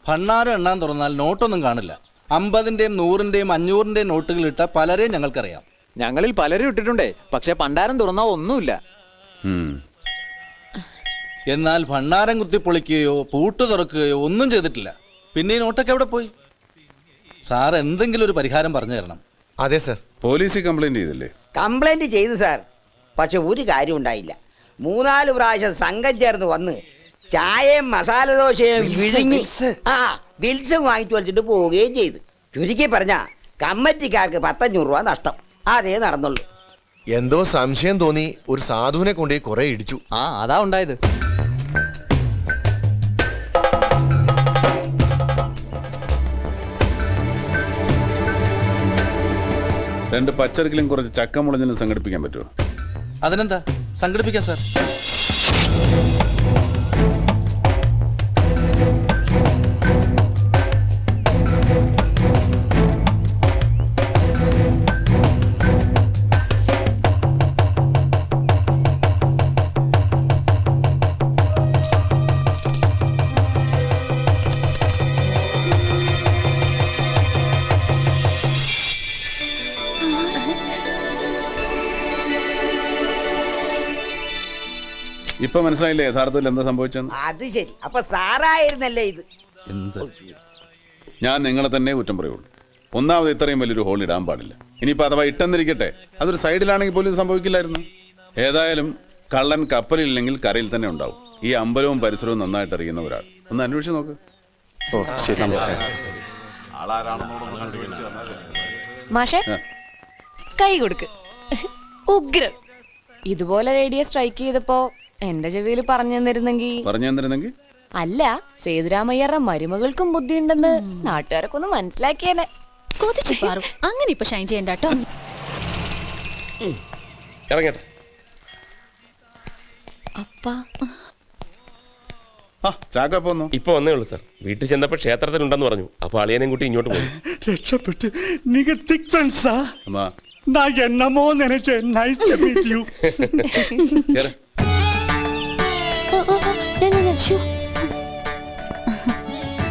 ഭണ്ണാരം എണ്ണാൻ തുറന്നാൽ നോട്ടൊന്നും കാണില്ല. 50-ന്റെയും 100-ന്റെയും 500-ന്റെയും നോട്ടുകൾ ഇട്ട പലരെയും ഞങ്ങൾക്കറിയാം. ഞങ്ങളിൽ പലരും ഇട്ടിട്ടുണ്ടേ, പക്ഷെ ഭണ്ഡാരം തുറന്നാ ഒന്നുമില്ല. എന്നാൽ ഭണ്ണാരം കുത്തിപ്പൊളിക്കുകയോ പൂട്ട് തുറക്കുകയോ ഒന്നും ചെയ്തിട്ടില്ല. പിന്നെ ഈ നോട്ടൊക്കെ എവിടെ പോയി? സാർ എന്തെങ്കിലും ഒരു പരിഹാരം പറഞ്ഞു തരണം. അതെ സർ. പോലീസിൽ കംപ്ലൈന്റ് ചെയ്തില്ലേ? കംപ്ലൈന്റ് ചെയ്തു സാർ, പക്ഷെ ഒരു കാര്യം ഉണ്ടായില്ല. 3-4 പ്രാവശ്യം സംഘം ചേർന്ന് വന്ന് ചായയും മസാല ദോശയും വിഴുങ്ങി വിൽസം വാങ്ങിച്ചു വലിച്ചിട്ട് പോവുകയും ചെയ്തു. ചുരുക്കി പറഞ്ഞ കമ്മിറ്റിക്കാർക്ക് 1,500 രൂപ നഷ്ടം. അതേ നടന്നുള്ളൂ. എന്തോ സംശയം തോന്നി ഒരു സാധുവിനെ കൊണ്ട് കുറെ ഇടിച്ചു. അതാ ഉണ്ടായത്. രണ്ട് പച്ചറിക്കലും കുറച്ച് ചക്ക മുളഞ്ഞിനും സംഘടിപ്പിക്കാൻ പറ്റുമോ? അതിനെന്താ, സംഘടിപ്പിക്കാം സാർ. ഇപ്പൊ മനസ്സിലായില്ലേ യഥാർത്ഥത്തിൽ എന്താ സംഭവിച്ചെന്ന്? അത് ശരി, അപ്പൊ സാറായിരുന്നല്ലേ ഇത്? എന്ത്? ഞാൻ നിങ്ങളെ തന്നെ കുറ്റം പറയുള്ളൂ. ഒന്നാമത് ഇത്രയും വലിയൊരു ഹോൾ ഇടാൻ പാടില്ല. ഇനിയിപ്പോൾ അഥവാ ഇട്ടെന്നിരിക്കട്ടെ, അതൊരു സൈഡിലാണെങ്കിൽ പോലും ഇത് സംഭവിക്കില്ലായിരുന്നു. ഏതായാലും കള്ളൻ കപ്പലില്ലെങ്കിൽ കരയിൽ തന്നെ ഉണ്ടാവും. ഈ അമ്പലവും പരിസരവും നന്നായിട്ട് അറിയുന്ന ഒരാൾ ഒന്ന് അന്വേഷിച്ച് നോക്ക്. മാഷേ, കൈ കൊടുക്ക്. ഉഗ്രം. ഇതുപോലെ റേഡിയോ സ്ട്രൈക്ക് ചെയ്തപ്പോ എന്റെ ചെവിയിൽ പറഞ്ഞു തന്നിരുന്നെങ്കിൽ അല്ല, സേതുരാമയ്യരുടെ മരുമകൾക്കും ബുദ്ധിയുണ്ടെന്ന് നാട്ടുകാരൊക്കെ ഒന്ന് മനസ്സിലാക്കിയേനെ. അങ്ങനെ ഇപ്പൊ ഷൈൻ ചെയ്യണ്ട കേട്ടോ. ഇറങ്ങട്ടെ. ഇപ്പൊ വന്നേ ഉള്ളൂ സാർ. വീട്ടിൽ ചെന്നപ്പോ ക്ഷേത്രത്തിലുണ്ടെന്ന് പറഞ്ഞു. അപ്പൊ അളിയനെയും കൂട്ടി ഇങ്ങോട്ട് പോയി. രക്ഷപ്പെട്ട്. നീങ്ക തിക് ഫ്രണ്ട്സാ? நான் என்னமோ நினைச்சேன். Nice to meet you.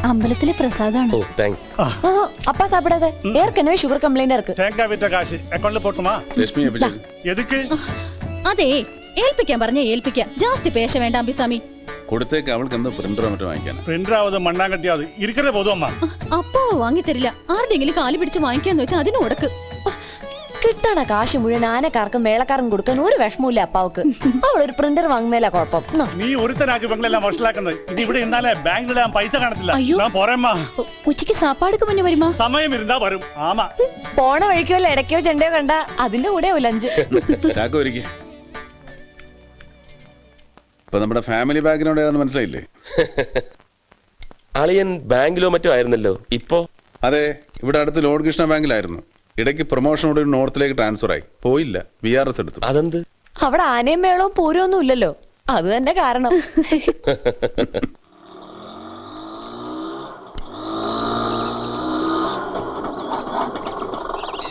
അമ്പലത്തിലെ പ്രസാദാണ്. ഓ താങ്ക്സ്. அப்பா சாப்பிடாத. ஏற்கனவே சுகர் கம்ப்ளைண்ட் இருக்கு. தேங்காய் வித்த காசு அக்கவுண்ட்ல போட்டுமா? ലക്ഷ്മി எதுக்கு? അതെ, ഏൽപ്പിക്കാൻ പറഞ്ഞ ഏൽപ്പിക്കാം. ജാസ്തി പേശ വേണ്ട അമ്പിസ്വാമി. കൊടുത്തേക്ക്. അവൾക്ക് എന്താ പ്രിന്ററോ മറ്റോ വാങ്ങിക്കാൻ? പ്രിന്ററാവത് മണ്ണാങ്കട്ടിയാത് ഇരിക്കരുത് പോതും അമ്മ. അപ്പോ വാങ്ങിത്തരില്ല. ആരുടെങ്കിലും കാല് പിടിച്ച് വാങ്ങിക്കാന്ന് വെച്ചാൽ അതിന് കൊടുക്ക്. കിട്ടണ കാശ് മുഴുവൻ ആനക്കാർക്കും മേളക്കാർക്കും കൊടുക്കാൻ ഒരു വിഷമമില്ല അപ്പാവക്ക്. അവളൊരു പ്രിന്റർ വാങ്ങുന്നതിലാ കുഴപ്പം. നീ ഒരുത്തനാക്കി പെങ്ങളെല്ലാം വഷളാക്കുന്നത്. ഇനി ഇവിടെ ഇന്നാലെ ബാങ്കിലിടാൻ പൈസ കാണത്തില്ല. ഞാൻ പോരേമ്മാ. ഉച്ചയ്ക്ക് സാപ്പാടുക്ക് മുന്നേ വരുമാ? സമയം ഇരുന്നാ വരും. ആമാ. പോണ വഴിക്കോ ഇടയ്ക്കോ ചെണ്ടയോ കണ്ട അതിന്റെ കൂടെ ലഞ്ച്. ഇപ്പൊ നമ്മുടെ ഫാമിലി ബാക്ക്ഗ്രൗണ്ട് ഏതാണെന്ന് മനസ്സിലായില്ലേ? അളിയൻ ബാങ്കിലോ മറ്റോ ആയിരുന്നല്ലോ. ഇപ്പോ? അതെ, ഇവിടെ അടുത്ത് ലോഡ് കൃഷ്ണ ബാങ്കിലായിരുന്നു. ഇടയ്ക്ക് പ്രൊമോഷനോട് നോർത്തിലേക്ക് ട്രാൻസ്ഫർ ആയി. പോയില്ല, VRS എടുത്തു. അതെന്ത്? അവിടെ ആനയും മേളവും പൂരമൊന്നും ഇല്ലല്ലോ, അത് തന്നെ കാരണം.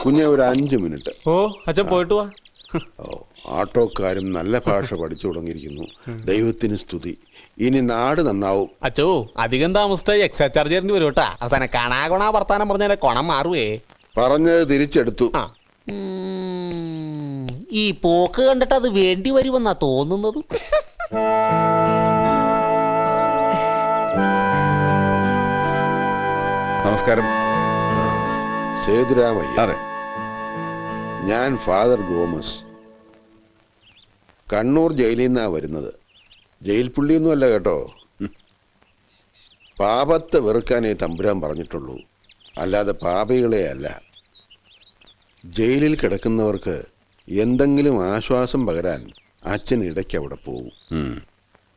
കുഞ്ഞെ ഒരു 5 മിനിറ്റ്. ഓ അച്ഛൻ പോയിട്ട് വാ. ആട്ടോക്കാരും നല്ല ഭാഷ പഠിച്ചു തുടങ്ങിയിരിക്കുന്നു. ദൈവത്തിന് സ്തുതി. ഇനി നാട് നന്നാവും. അച്ചോ, അധികം താമസിച്ചായി എക്സ്ട്രാ ചാർജ് തരേണ്ടി വരും കേട്ടാ. അവസാനം കണാകൊണാ വർത്താനം പറഞ്ഞാൽ കൊണം മാറുവേ. പറഞ്ഞത് തിരിച്ചെടുത്തു. ഈ പോക്ക് കണ്ടിട്ട് അത് വേണ്ടി വരുമെന്നാ തോന്നുന്നത്. നമസ്കാരം. സേതുരാമയ്യ. അതെ, ഞാൻ ഫാദർ ഗോമസ്. കണ്ണൂർ ജയിലിൽ നിന്നാ വരുന്നത്. ജയിൽ പുള്ളിയൊന്നുമല്ല കേട്ടോ. പാപത്തെ വെറുക്കാനേ തമ്പുരാൻ പറഞ്ഞിട്ടുള്ളൂ, അല്ലാതെ പാപികളെ അല്ല. ജയിലിൽ കിടക്കുന്നവർക്ക് എന്തെങ്കിലും ആശ്വാസം പകരാൻ അച്ഛൻ ഇടയ്ക്ക് അവിടെ പോകും.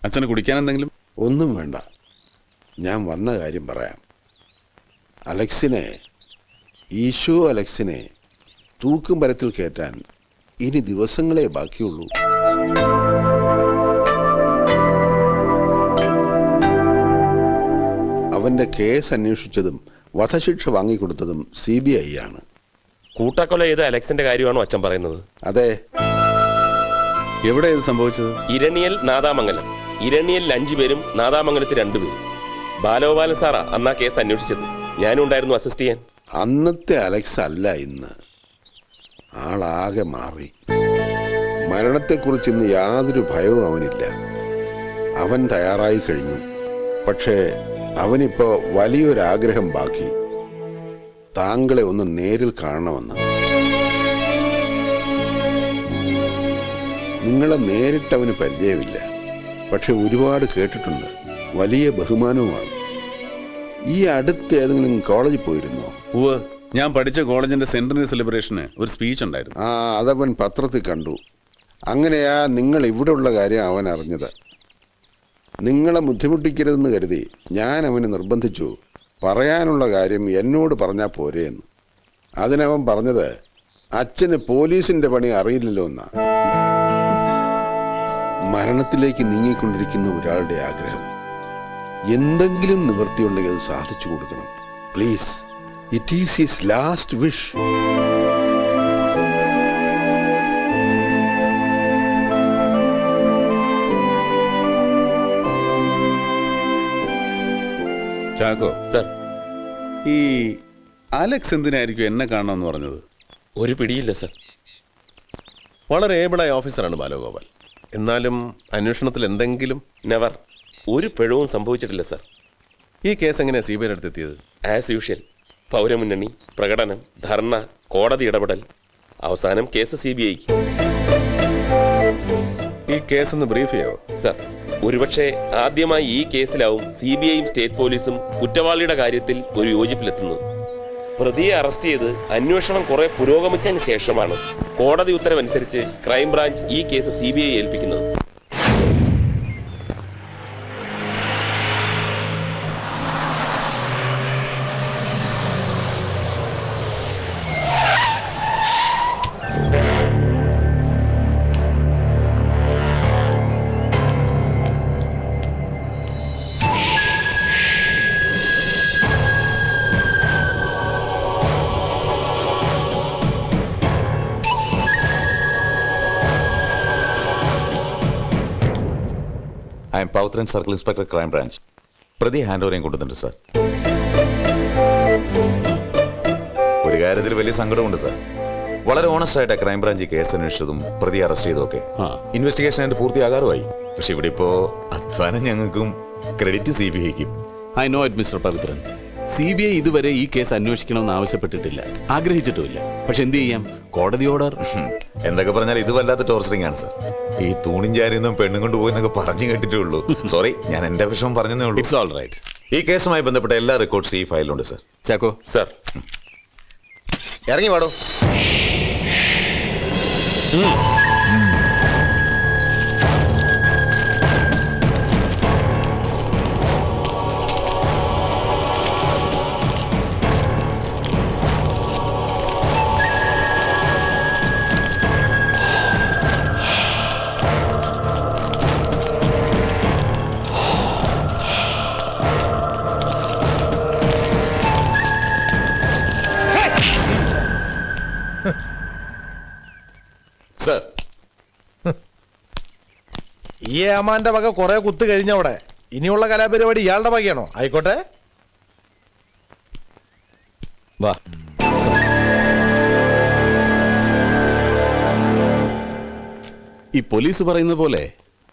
അച്ഛന് കുടിക്കാൻ എന്തെങ്കിലും? ഒന്നും വേണ്ട, ഞാൻ വന്ന കാര്യം പറയാം. അലക്സിനെ, ഈശോ അലക്സിനെ തൂക്കും മരത്തിൽ കയറ്റാൻ ഇനി ദിവസങ്ങളെ ബാക്കിയുള്ളൂ. അവന്റെ കേസ് അന്വേഷിച്ചതും വധശിക്ഷ വാങ്ങിക്കൊടുത്തതും CBI ആണ്. കൂട്ടക്കൊല ചെയ്ത അലക്സിന്റെ കാര്യമാണോ അച്ഛൻ പറയുന്നത്? അതെ. എവിടെ ഇത് സംഭവിച്ചത്? ഇരണിയൽ നാദാമംഗലം. ഇരണിയൽ 5 പേരും നാദാമംഗലത്തിൽ 2 പേരും. ബാലഗോപാലൻ സാറാ അന്നാ കേസ് അന്വേഷിച്ചത്. ഞാനും ഉണ്ടായിരുന്നു അസിസ്റ്റ് ചെയ്യാൻ. അന്നത്തെ അലക്സ് അല്ല ഇന്ന്. ആളാകെ മാറി. മരണത്തെക്കുറിച്ച് ഇന്ന് യാതൊരു ഭയവും അവനില്ല. അവൻ തയ്യാറായി കഴിഞ്ഞു. പക്ഷേ അവനിപ്പോ വലിയൊരാഗ്രഹം ബാക്കി. താങ്കളെ ഒന്ന് നേരിൽ കാണണമെന്ന്. നിങ്ങളെ നേരിട്ടവന് പരിചയമില്ല, പക്ഷെ ഒരുപാട് കേട്ടിട്ടുണ്ട്. വലിയ ബഹുമാനവുമാണ്. ഈ അടുത്ത് ഏതെങ്കിലും കോളേജിൽ പോയിരുന്നോ? ഞാൻ പഠിച്ച കോളേജിന്റെ സെന്ററിനറി സെലിബ്രേഷന് ഒരു സ്പീച്ച് ഉണ്ടായിരുന്നു. അതവൻ പത്രത്തിൽ കണ്ടു. അങ്ങനെയാ നിങ്ങൾ ഇവിടെ ഉള്ള കാര്യം അവൻ അറിഞ്ഞത്. നിങ്ങളെ ബുദ്ധിമുട്ടിക്കരുതെന്ന് കരുതി ഞാൻ അവന് നിർബന്ധിച്ചു. പറയാനുള്ള കാര്യം എന്നോട് പറഞ്ഞാൽ പോരെ എന്ന്. അതിനവൻ പറഞ്ഞത് അച്ഛന് പോലീസിന്റെ പണി അറിയില്ലല്ലോ എന്നാ. മരണത്തിലേക്ക് നീങ്ങിക്കൊണ്ടിരിക്കുന്ന ഒരാളുടെ ആഗ്രഹം എന്തെങ്കിലും നിവൃത്തിയുണ്ടെങ്കിൽ അത് സാധിച്ചു കൊടുക്കണം. Please, it is his last wish. Chacko sir, ഈ അലക്സ് എന്തിനായിരിക്കും എന്നെ കാണണമെന്ന് പറഞ്ഞത്? ഒരു പിടിയില്ല സർ. വളരെ ഏബിളായ ഓഫീസറാണ് ബാലഗോപാൽ. എന്നാലും അന്വേഷണത്തിൽ എന്തെങ്കിലും? നെവർ. ഒരു പിഴവും സംഭവിച്ചിട്ടില്ല സർ. ഈ കേസ് എങ്ങനെയാണ് CBI അടുത്തെത്തിയത്? As usual. പൗരമുന്നണി, പ്രകടനം, ധർണ, കോടതി ഇടപെടൽ, അവസാനം കേസ് CBIക്ക്. ഈ കേസ് ഒന്ന് ബ്രീഫ് ചെയ്യാവോ? സർ, ഒരുപക്ഷെ ആദ്യമായി ഈ കേസിലാവും CBIയും സ്റ്റേറ്റ് പോലീസും കുറ്റവാളിയുടെ കാര്യത്തിൽ ഒരു യോജിപ്പിലെത്തുന്നത്. പ്രതിയെ അറസ്റ്റ് ചെയ്ത് അന്വേഷണം കുറെ പുരോഗമിച്ചതിന് ശേഷമാണ് കോടതി ഉത്തരവനുസരിച്ച് ക്രൈംബ്രാഞ്ച് ഈ കേസ് CBI ഏൽപ്പിക്കുന്നത്. I am Pauthran circle inspector crime branch. പ്രതി ഹാൻഡ് ഓവറിയും കൊണ്ടുവന്നിട്ടുണ്ട് സാർ. ഒരു കാര്യത്തിൽ വലിയ സങ്കടമുണ്ട് സാർ. വളരെ ഓണസ്റ്റ് ആയിട്ട് ക്രൈംബ്രാഞ്ച് കേസ് അന്വേഷിച്ചതും പ്രതി അറസ്റ്റ് ചെയ്തൊക്കെ ഇൻവെസ്റ്റിഗേഷൻ ആയിട്ട് പൂർത്തിയാകാറുമായി. പക്ഷെ ഇവിടെ ഇപ്പോ അധ്വാനം ഞങ്ങൾക്കും ക്രെഡിറ്റ് CBIക്കും. I know it mister Pavithran. CBI ഇതുവരെ ഈ കേസ് അന്വേഷിക്കണമെന്ന് ആവശ്യപ്പെട്ടിട്ടില്ല, ആഗ്രഹിച്ചിട്ടുമില്ല. പക്ഷെ എന്ത് ചെയ്യാം, കോടതി ഓർഡർ. എന്തൊക്കെ പറഞ്ഞാൽ ഇത് വല്ലാത്ത ടോർച്ചറിംഗ് ആണ് സാർ. ഈ തൂണിൻ ചാരിയൊന്നും പെണ്ണും കൊണ്ടുപോയി എന്നൊക്കെ പറഞ്ഞു കേട്ടിട്ടേ ഉള്ളൂ. സോറി, ഞാൻ എന്റെ വിഷമം പറഞ്ഞതേ ഉള്ളൂ. It's all right. ഈ കേസുമായി ബന്ധപ്പെട്ട എല്ലാ റെക്കോർഡ്സ് ഈ ഫയലിലുണ്ട് സാർ. ചാക്കോ സർ, ഇറങ്ങി വാടോ. സാർ, ഈ ഏമാന്റെ വക കുറെ കുത്ത് കഴിഞ്ഞവിടെ. ഇനിയുള്ള കലാപരിപാടി ഇയാളുടെ വകയാണോ? ആയിക്കോട്ടെ, വാ. ഈ പോലീസ് പറയുന്ന പോലെ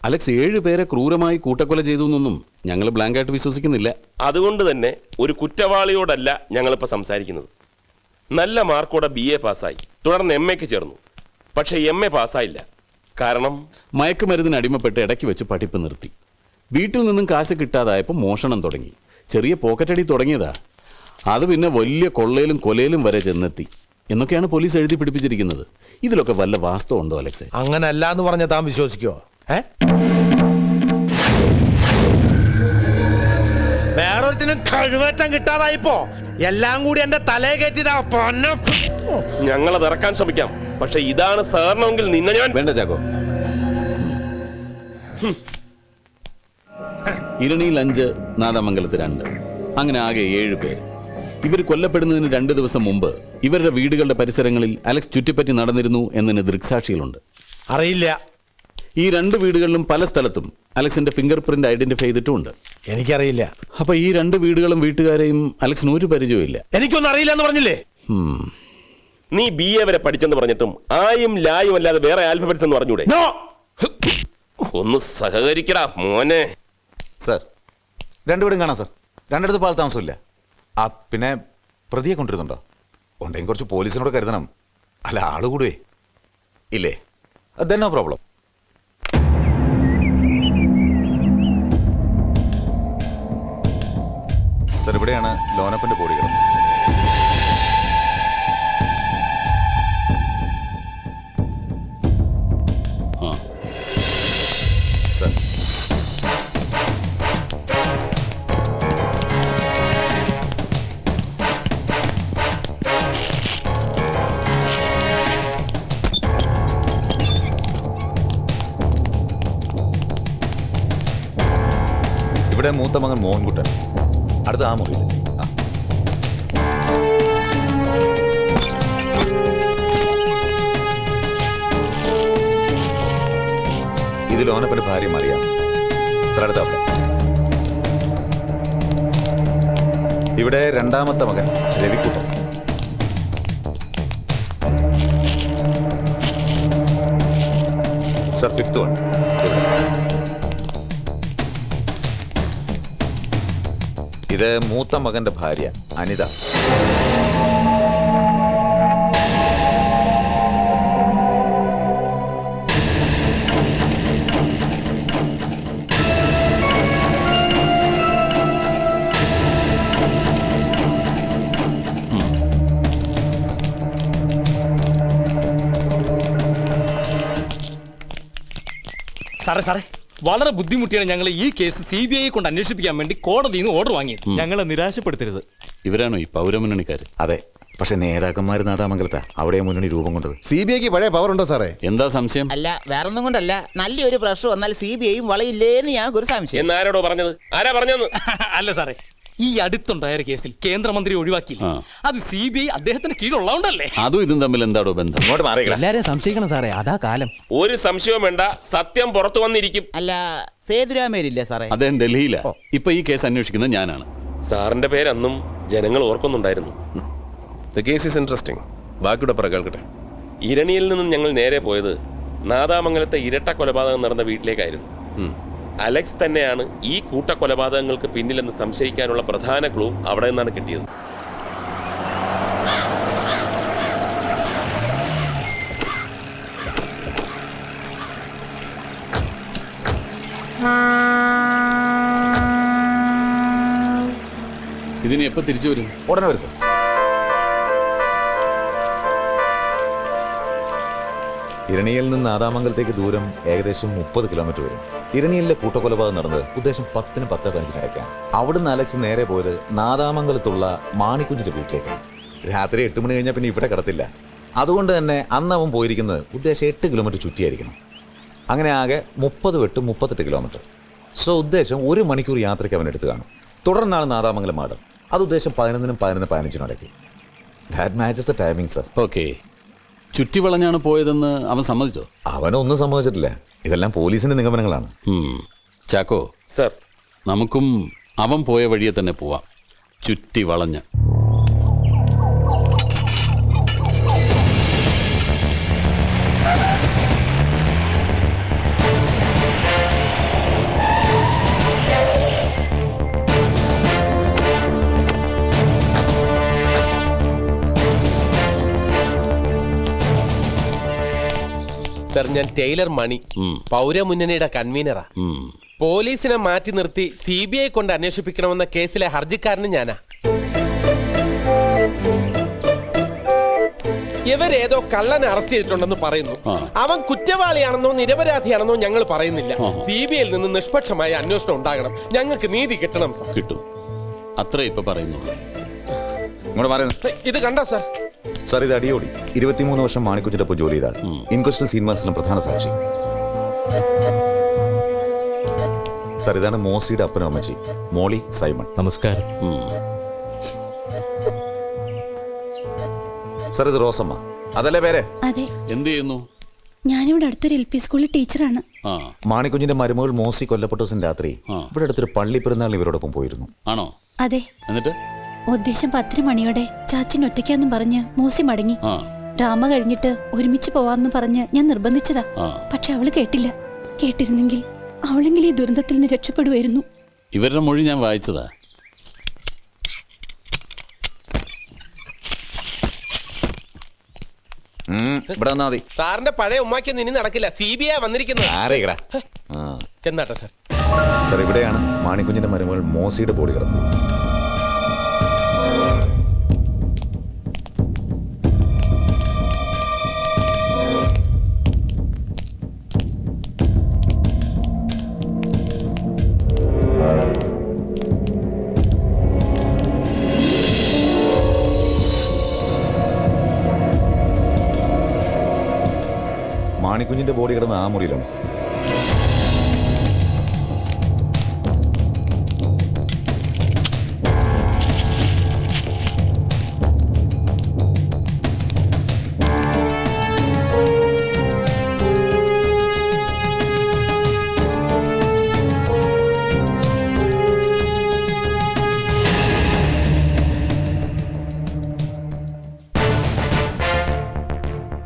അലക്സ് 7 പേരെ ക്രൂരമായി കൂട്ടക്കൊല ചെയ്തു എന്നൊന്നും ഞങ്ങൾ ബ്ലാങ്കായിട്ട് വിശ്വസിക്കുന്നില്ല. അതുകൊണ്ട് തന്നെ ഒരു കുറ്റവാളിയോടല്ല ഞങ്ങളിപ്പോൾ സംസാരിക്കുന്നത്. നല്ല മാർക്കോടെ BA പാസ്സായി, തുടർന്ന് MAക്ക് ചേർന്നു. പക്ഷെ MA പാസ്സായില്ല. കാരണം മയക്കുമരുന്നിന് അടിമപ്പെട്ട് ഇടയ്ക്ക് വെച്ച് പഠിപ്പ് നിർത്തി. വീട്ടിൽ നിന്നും കാശ് കിട്ടാതായപ്പോൾ മോഷണം തുടങ്ങി. ചെറിയ പോക്കറ്റടി തുടങ്ങിയതാ. അത് പിന്നെ വലിയ കൊള്ളയിലും കൊലയിലും വരെ ചെന്നെത്തി എന്നൊക്കെയാണ് പോലീസ് എഴുതി പിടിപ്പിച്ചിരിക്കുന്നത്. ഇതിലൊക്കെ വല്ല വാസ്തവം ഉണ്ടോ അലക്സേ? അങ്ങനല്ല എന്ന് പറഞ്ഞ താൻ വിശ്വസിക്കോ? വേറൊരുത്തിനും കഴിവേറ്റം കിട്ടാതായിപ്പോ എല്ലാം കൂടി എന്റെ തലയെ കയറ്റിയതാ. ഞങ്ങളത് ഇറക്കാൻ ശ്രമിക്കാം, പക്ഷെ ഇതാണ് സാറിനെങ്കിൽ നിന്നെ ഞാൻ... വേണ്ട ചാക്കോ. ഇരണിയിൽ 5, നാദമംഗലത്ത് 2, അങ്ങനെ ആകെ 7 പേര്. ഇവർ കൊല്ലപ്പെടുന്നതിന് 2 ദിവസം മുമ്പ് ഇവരുടെ വീടുകളുടെ പരിസരങ്ങളിൽ അലക്സ് ചുറ്റിപ്പറ്റി നടന്നിരുന്നു എന്നതിന് ദൃക്സാക്ഷികളുണ്ട്. അറിയില്ല. ഈ 2 വീടുകളിലും പല സ്ഥലത്തും അലക്സിന്റെ ഫിംഗർ പ്രിന്റ് ഐഡന്റിഫൈ ചെയ്തിട്ടുമുണ്ട്. എനിക്കറിയില്ല. അപ്പൊ ഈ 2 വീടുകളും വീട്ടുകാരെയും അലക്സിന് ഒരു പരിചയമില്ല. എനിക്കൊന്നും അറിയില്ല എന്ന് പറഞ്ഞില്ലേ? നീ BA വരെ പഠിച്ചെന്ന് പറഞ്ഞിട്ടും ആയും ലായും അല്ലാതെ വേറെ ആൽഫബറ്റ്സ് എന്ന് പറഞ്ഞൂടെ? ഒന്ന് സഹകരിക്കടാ മോനെ. സർ 2 വീടും കാണാം സർ. 2 പാൽ താമസമില്ല. പിന്നെ പ്രതിയെ കൊണ്ടിരുന്നുണ്ടോ? ഉണ്ടെങ്കിൽ കുറച്ച് പോലീസിനോട് കരുതണം. അല്ല ആള് കൂടുവേ ഇല്ലേ? Then no problem. സർ ഇവിടെയാണ് ലോനപ്പന്റെ ബോഡി കിടന്നത്. സർ ഇവിടെ മൂത്ത മകൻ മോഹൻകുട്ടൻ, അടുത്ത ആ മുറിയിൽ. ഇത് ലോനപ്പന്റെ ഭാര്യ മറിയാം. സർ അടുത്ത അവിടെ. ഇവിടെ 2ാമത്തെ മകൻ രവിക്കുട്ടൻ. Sir 5th one. ഇത് മൂത്ത മകന്റെ ഭാര്യ അനിത. സാറേ വളരെ ബുദ്ധിമുട്ടിയാണ് ഞങ്ങൾ ഈ കേസ് CBI കൊണ്ട് അന്വേഷിപ്പിക്കാൻ വേണ്ടി കോടതിയിൽ നിന്ന് ഓർഡർ വാങ്ങിയത്. ഞങ്ങളെ നിരാശപ്പെടുത്തരുത്. ഇവരാണോ ഈ പൗരമുന്നണിക്കാർ? അതെ, പക്ഷെ നേതാക്കന്മാർ നാദാമംഗലത്താ. അവിടെ മുന്നണി രൂപം കൊണ്ടത്. CBIക്ക് പഴയ പവർ ഉണ്ടോ സാറേ? എന്താ സംശയം? അല്ല വേറൊന്നും കൊണ്ടല്ല, നല്ലൊരു പ്രശ്നം വന്നാൽ CBIയും വളയില്ലേന്ന് ഞങ്ങൾക്ക് ഒരു സംശയം. എന്നാരോടോ പറഞ്ഞത്? ആരാ പറഞ്ഞത്? അല്ല സാറേ, ഈ അടുത്തുണ്ടായ കേസിൽ കേന്ദ്രമന്ത്രി ഒഴിവാക്കിയില്ല. അത് CBI അദ്ദേഹത്തിന് കീഴുള്ളതുകൊണ്ടല്ലേ? അതും ഇതും തമ്മിൽ എന്താടോ ബന്ധം? ഇങ്ങോട്ട് മാറിയില്ല. എല്ലാരെയും സംശയിക്കണം സാറേ, അതാ കാലം. ഒരു സംശയവും വേണ്ട, സത്യം പുറത്തു വന്നിരിക്കും. അല്ല സേതുരാമേരില്ലേ സാറേ? അദ്ദേഹം ഡൽഹിയിലാ. ഇപ്പൊ ഈ കേസ് അന്വേഷിക്കുന്നത് ഞാനാണ്. സാറിന്റെ പേരന്നും ജനങ്ങൾ ഓർക്കുന്നുണ്ടായിരുന്നു. The case is interesting. ബാക്കിയുടെ പറ കേൾക്കട്ടെ. ഇരണിയിൽ നിന്നും ഞങ്ങൾ നേരെ പോയത് നാദാമംഗലത്തെ ഇരട്ട കൊലപാതകം നടന്ന വീട്ടിലേക്കായിരുന്നു. അലക്സ് തന്നെയാണ് ഈ കൂട്ടക്കൊലപാതകങ്ങൾക്ക് പിന്നിലെന്ന് സംശയിക്കാനുള്ള പ്രധാന ക്ലൂ അവിടെ നിന്നാണ് കിട്ടിയത്. ഇതിന് എപ്പോ തിരിച്ചു വരും? ഉടനെ വരും സർ. ഇരണിയിൽ നിന്ന് നാദാമംഗലത്തേക്ക് ദൂരം ഏകദേശം 30 കിലോമീറ്റർ വരും. ഇരണിയിലെ കൂട്ടക്കൊലപാതകം നടന്നത് ഉദ്ദേശം 10-ന് 10:15 ഇടയ്ക്കാണ്. അവിടുന്ന് അലക്സ് നേരെ പോയത് നാദാമംഗലത്തുള്ള മാണിക്കുഞ്ഞിന്റെ വീട്ടിലേക്കാണ്. രാത്രി 8 മണി കഴിഞ്ഞാൽ പിന്നെ ഇവിടെ കിടത്തില്ല. അതുകൊണ്ട് തന്നെ അന്ന് അവൻ പോയിരിക്കുന്നത് ഉദ്ദേശം 8 കിലോമീറ്റർ ചുറ്റിയായിരിക്കണം. അങ്ങനെ ആകെ 30 വെട്ട് 38 കിലോമീറ്റർ. സോ ഉദ്ദേശം 1 മണിക്കൂർ യാത്രയ്ക്ക് അവൻ എടുത്തു കാണും. തുടർന്നാണ് നാദാമംഗലം മാടം. അത് ഉദ്ദേശം 11-നും 11:15 ഇടയ്ക്ക്. That matches the timing sir. Okay, ചുറ്റി വളഞ്ഞാണ് പോയതെന്ന് അവൻ സമ്മതിച്ചോ? അവനൊന്നും സമ്മതിച്ചിട്ടില്ല. ഇതെല്ലാം പോലീസിന്റെ നിഗമനങ്ങളാണ്. ചാക്കോ സർ, നമുക്കും അവൻ പോയ വഴിയെ തന്നെ പോവാം, ചുറ്റി വളഞ്ഞ്. സർ, ഞാൻ ടൈലർ മണി, പൗരമുന്നണിയുടെ കൺവീനറാ. പോലീസിനെ മാറ്റി നിർത്തി CBI കൊണ്ട് അന്വേഷിപ്പിക്കണമെന്ന കേസിലെ ഹർജിക്കാരനും ഞാനാ. ഇവരേതോ കള്ളനെ അറസ്റ്റ് ചെയ്തിട്ടുണ്ടെന്ന് പറയുന്നു. അവൻ കുറ്റവാളിയാണെന്നോ നിരപരാധിയാണെന്നോ ഞങ്ങൾ പറയുന്നില്ല. CBIയിൽ നിന്ന് നിഷ്പക്ഷമായ അന്വേഷണം ഉണ്ടാകണം. ഞങ്ങൾക്ക് നീതി കിട്ടണം സർ. കിട്ടും, അത്രേ ഇപ്പൊ പറയുന്നുള്ളൂ. ഇത് കണ്ടോ സർ? സാർ, ഇത് അടിയോടി 23 വർഷം മാണിക്കുഞ്ഞിനൊപ്പം ജോലി ചെയ്താൽ ഇൻക്വസ്റ്റ് സീൻ മാസ്റ്ററിന് പ്രധാന സാക്ഷി. സാർ, ഇതാണ് മോസിയുടെ അപ്പനും അമ്മച്ചി, മോളി സൈമൺ. നമസ്കാരം. സാർ, ഇത് റോസമ്മ, അതല്ലേ പേര്? അതെ. എന്ത് ചെയ്യുന്നു? ഞാനിവിടെ അടുത്തൊരു LP സ്കൂളിൽ ടീച്ചറാണ്. മാണിക്കുഞ്ഞിന്റെ മരുമകൾ മോസി കൊല്ലപ്പെട്ട ദിവസം രാത്രി ഇവിടെ അടുത്തൊരു പള്ളി പെരുന്നാൾ ഇവരോടൊപ്പം പോയിരുന്നു. ആണോ? അതെ. എന്നിട്ട് ഉദ്ദേശം 10 മണിയോടെ ചാച്ചൻ ഒറ്റയ്ക്കാന്നും പറഞ്ഞ് മോസി മടങ്ങി. ഡ്രാമ കഴിഞ്ഞിട്ട് ഒരുമിച്ച് പോവാന്ന് പറഞ്ഞ് ഞാൻ നിർബന്ധിച്ചതാ. പക്ഷെ അവള് കേട്ടില്ല. കേട്ടിരുന്നെങ്കിൽ അവളെങ്കിലും ഈ ദുരന്തത്തിൽ നിന്ന് രക്ഷപ്പെടുമായിരുന്നു. ഇവരുടെ മൊഴി ഞാൻ വായിച്ചതാ. ഇവിടെ വന്നാ മതി. സാറിന്റെ പഴയ ഉമ്മാക്കൊന്നും ഇനി നടക്കില്ല. CBI വന്നിരിക്കുന്നത്. ചെന്നാട്ടെ സാർ. സാർ, ഇവിടെയാണ് മാണിക്കുഞ്ഞിന്റെ മരുമകൾ മോസിയുടെ ബോഡി കിടന്നത്. മാണിക്കുഞ്ഞിന്റെ ബോഡി കിടന്ന ആ മുറിയിലാണ് സാർ.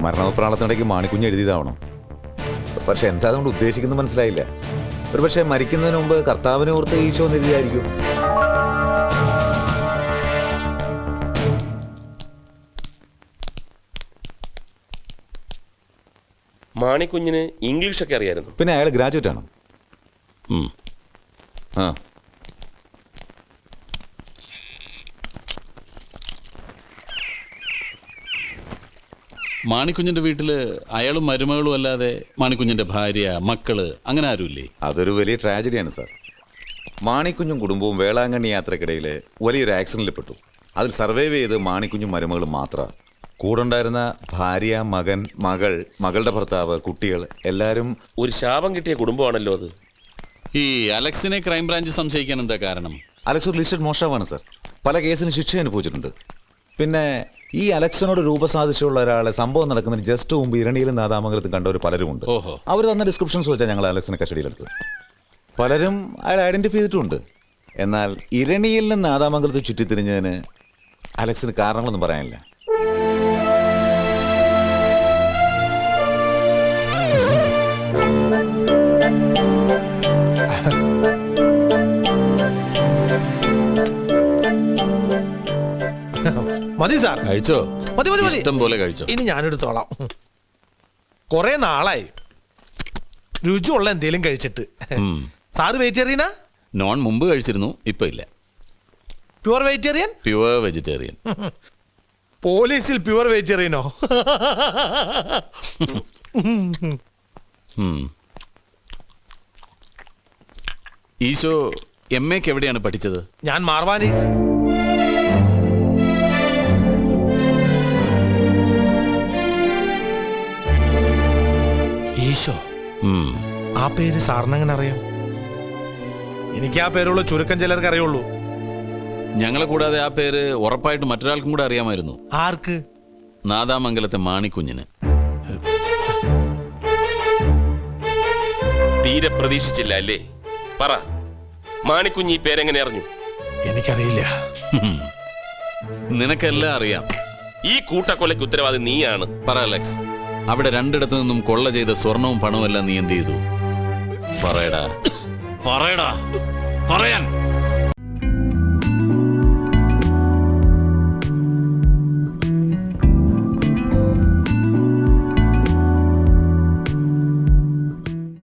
മരണപ്രാളത്തിനിടയ്ക്ക് മാണിക്കുഞ്ഞ് എഴുതിയതാവണം. പക്ഷെ എന്താ അതുകൊണ്ട് ഉദ്ദേശിക്കുന്നത് മനസ്സിലായില്ല. ഒരു പക്ഷെ മരിക്കുന്നതിന് മുമ്പ് കർത്താവിനെ ഓർത്ത് ഈശോ എഴുതിയായിരിക്കും. മാണിക്കുഞ്ഞിന് ഇംഗ്ലീഷൊക്കെ അറിയായിരുന്നു. പിന്നെ അയാൾ ഗ്രാജുവേറ്റ് ആണ്. മാണിക്കുഞ്ഞിന്റെ വീട്ടില് അയാളും മരുമകളും അല്ലാതെ മാണിക്കുഞ്ഞിന്റെ ഭാര്യ, മക്കള് അങ്ങനെ ആരുമില്ലേ? അതൊരു വലിയ ട്രാജഡിയാണ് സാർ. മാണിക്കുഞ്ഞും കുടുംബവും വേളാങ്കണ്ണി യാത്രക്കിടയിൽ വലിയൊരു ആക്സിഡന്റിൽ പെട്ടു. അതിൽ സർവൈവ് ചെയ്ത് മാണിക്കുഞ്ഞും മരുമകളും മാത്രമാണ്. കൂടെ ഉണ്ടായിരുന്ന ഭാര്യ, മകൻ, മകൾ, മകളുടെ ഭർത്താവ്, കുട്ടികൾ എല്ലാവരും ഒരു ശാപം കിട്ടിയ കുടുംബമാണല്ലോ അത്. ഈ അലക്സിനെ ക്രൈംബ്രാഞ്ച് സംശയിക്കാൻ എന്താ കാരണം? അലക്സ് ഒരു ലിസ്റ്റഡ് മോഷ്ടാവാണ് സാർ. പല കേസിന് ശിക്ഷ അനുഭവിച്ചിട്ടുണ്ട്. പിന്നെ ഈ അലക്സിനോട് രൂപസാദൃശ്യമുള്ള ഒരാളെ സംഭവം നടക്കുന്നതിന് ജസ്റ്റ് മുമ്പ് ഇരണിയിലും നാദാമംഗലത്തും കണ്ടവർ പലരുമുണ്ട്. അവർ തന്ന ഡിസ്ക്രിപ്ഷൻസ് വെച്ചാൽ ഞങ്ങൾ അലക്സിനെ കസ്റ്റഡിയിലെടുത്തത്. പലരും അയാൾ ഐഡന്റിഫൈ ചെയ്തിട്ടുണ്ട്. എന്നാൽ ഇരണിയിൽ നിന്ന് നാദാമംഗലത്ത് ചുറ്റിത്തിരിഞ്ഞതിന് അലക്സിന് കാരണങ്ങളൊന്നും പറയാനില്ല. മതി സാർ, കഴിച്ചോ? മതി മതി മതി, ഇഷ്ടം പോലെ കഴിച്ചോ. ഇനി ഞാനെടുത്തോളാം. കുറെ നാളായി രുചിയുള്ള എന്തേലും കഴിച്ചിട്ട്. സാറ് വെജിറ്റേറിയനാ? നോൺ മുമ്പ് കഴിച്ചിരുന്നു, ഇപ്പൊ ഇല്ല. Pure vegetarian? Pure vegetarian. പോലീസിൽ പ്യുവർ വെജിറ്റേറിയനോ? ഈശോ MA എവിടെയാണ് പഠിച്ചത്? ഞാൻ മാർവാനി. ഈശോ, ആ പേര് സാറിനെങ്ങനെ അറിയാം? എനിക്ക് ആ പേരുള്ള ചുരുക്കം ചിലർക്ക് അറിയുള്ളൂ. ഞങ്ങളെ കൂടാതെ ആ പേര് ഉറപ്പായിട്ട് മറ്റൊരാൾക്കും കൂടെ അറിയാമായിരുന്നു. ആർക്ക്? നാദാമംഗലത്തെ മാണിക്കുഞ്ഞിന്. തീരെ പ്രതീക്ഷിച്ചില്ല അല്ലേ? പറ, മാണിക്കുഞ്ഞ് ഈ പേരെങ്ങനെ അറിഞ്ഞു? എനിക്കറിയില്ല. നിനക്കെല്ലാം അറിയാം. ഈ കൂട്ടക്കൊലയ്ക്ക് ഉത്തരവാദി നീയാണ്. പറ അലക്സ്, അവിടെ രണ്ടിടത്തു നിന്നും കൊള്ള ചെയ്ത സ്വർണവും പണവും എല്ലാം നീ എന്ത് ചെയ്തു? പറയടാ, പറയടാ, പറയാൻ.